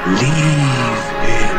Leave him.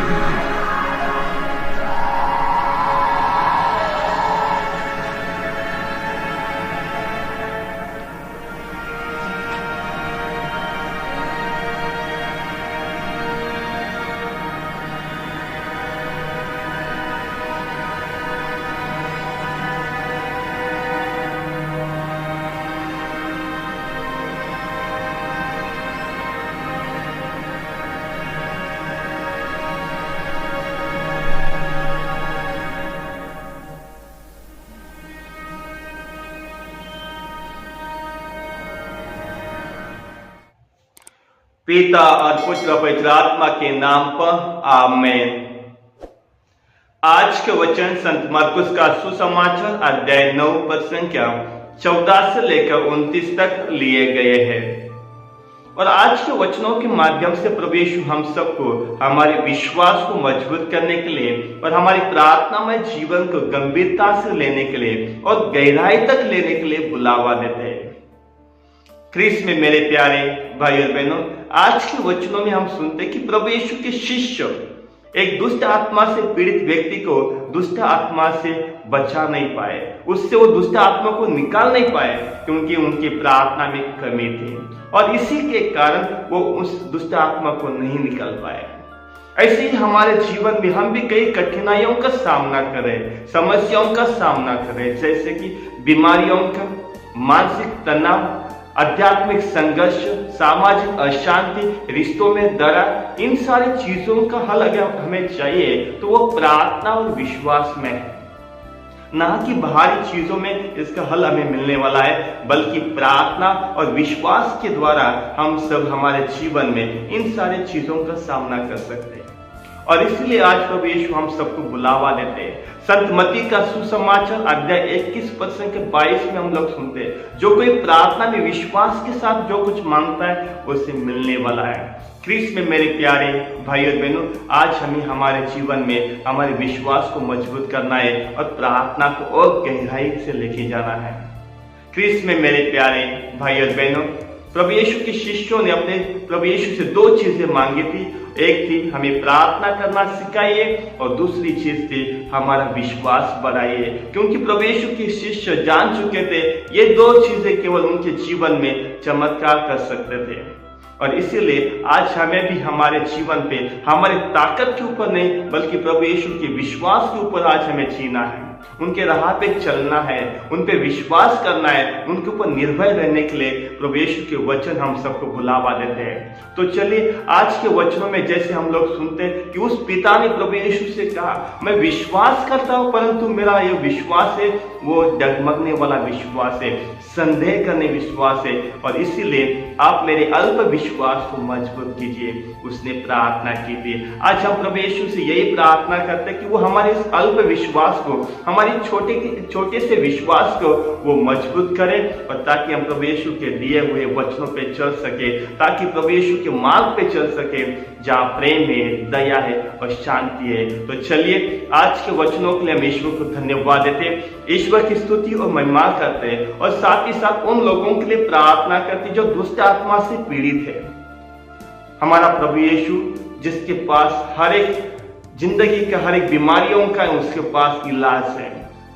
पिता और पुत्र और पवित्र आत्मा के नाम पर आमेन। आज के वचन संत मरकुस का सुसमाचार अध्याय 9 पद संख्या 14 से लेकर 29 तक लिए गए हैं। और आज के वचनों के माध्यम से प्रभु यीशु हम सबको हमारे विश्वास को मजबूत करने के लिए और हमारी प्रार्थना में जीवन को गंभीरता से लेने के लिए और गहराई तक लेने के लिए बुलावा देते हैं। ख्रीस्त में मेरे प्यारे भाई और बहनों, आज के वचनों में हम सुनते हैं कि प्रभु यीशु के शिष्य एक दुष्ट आत्मा से पीड़ित व्यक्ति को दुष्ट आत्मा से बचा नहीं पाए, उससे वो दुष्ट आत्मा को निकाल नहीं पाए क्योंकि उनकी प्रार्थना में कमी थी और इसी के कारण वो उस दुष्ट आत्मा को नहीं निकाल पाए। ऐसे ही हमारे जीवन में हम भी कई कठिनाइयों का सामना करें, समस्याओं का सामना करें, जैसे कि बीमारियों का, मानसिक तनाव, आध्यात्मिक संघर्ष, सामाजिक अशांति, रिश्तों में दरार, इन सारी चीजों का हल अगर हमें चाहिए तो वो प्रार्थना और विश्वास में है, ना कि बाहरी चीजों में इसका हल हमें मिलने वाला है, बल्कि प्रार्थना और विश्वास के द्वारा हम सब हमारे जीवन में इन सारी चीजों का सामना कर सकते हैं। और इसलिए आज प्रभु यीशु हम सबको बुलावा देते हैं। संत मत्ती का सुसमाचार अध्याय 21 पद संख्या 22 में हम लोग सुनते हैं, जो कोई प्रार्थना में विश्वास के साथ जो कुछ मांगता है उसे मिलने वाला है। ख्रीस्त में मेरे प्यारे भाई और बहनों, आज हमें हमारे जीवन में हमारे विश्वास को मजबूत करना है और प्रार्थना को और गहराई से लेके जाना है। ख्रीस्त में मेरे प्यारे भाई और बहनों, प्रभु यीशु के शिष्यों ने अपने प्रभु यीशु से 2 चीजें मांगी थी। एक थी हमें प्रार्थना करना सिखाइए और दूसरी चीज थी हमारा विश्वास बढ़ाइए, क्योंकि प्रभु यीशु के शिष्य जान चुके थे ये 2 चीजें केवल उनके जीवन में चमत्कार कर सकते थे। और इसीलिए आज हमें भी हमारे जीवन पे हमारी ताकत के ऊपर नहीं बल्कि प्रभु यीशु के विश्वास के ऊपर आज हमें जीना है, उनके राह पे चलना है, उन पे विश्वास करना है, उनके ऊपर निर्भय रहने के लिए प्रभु यीशु के वचन हम सबको बुलावा देते हैं। तो चलिए आज के वचनों में जैसे हम लोग सुनते हैं कि उस पिता ने प्रभु यीशु से कहा, मैं विश्वास करता हूं परंतु मेरा ये विश्वास है वो डगमगने वाला विश्वास है, संदेह करने विश्वास है, और इसीलिए आप मेरे अल्प विश्वास को मजबूत कीजिए। उसने प्रार्थना की थी। आज हम प्रभु यीशु से यही प्रार्थना करते हैं कि वो हमारे इस अल्प विश्वास को, हमारी छोटे से विश्वास को वो मजबूत करे, और ताकि हम प्रभु यीशु के दिए हुए वचनों पे चल सके, ताकि प्रभु यीशु के मार्ग पे चल सके जहाँ प्रेम है, दया है और शांति है। तो चलिए आज के वचनों के लिए हम ईश्वर को धन्यवाद देते हैं, ईश्वर की स्तुति और महिमा करते हैं, और साथ ही साथ उन लोगों के लिए प्रार्थना करते हैं जो दुष्ट आत्मा से पीड़ित है। हमारा प्रभु यीशु जिसके पास हर एक जिंदगी का हर एक बीमारियों का उसके पास इलाज है।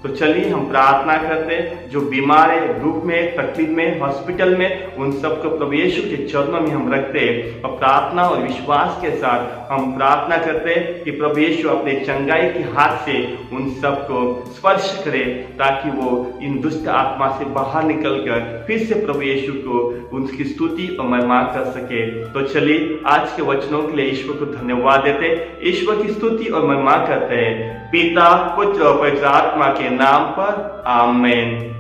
तो चलिए हम प्रार्थना करते हैं, जो बीमार है, दुख में, तकलीफ में, हॉस्पिटल में, उन सबको प्रभु यीशु के चरणों में हम रखते हैं, और प्रार्थना और विश्वास के साथ हम प्रार्थना करते हैं कि प्रभु यीशु अपने चंगाई के हाथ से उन सबको स्पर्श करे, ताकि वो इन दुष्ट आत्मा से बाहर निकलकर फिर से प्रभु यीशु को उनकी स्तुति और महिमा कर सके। तो चलिए आज के वचनों के लिए ईश्वर को धन्यवाद देते, ईश्वर की स्तुति और महिमा करते हैं, पिता, पुत्र और पवित्र आत्मा के नाम पर आमेन।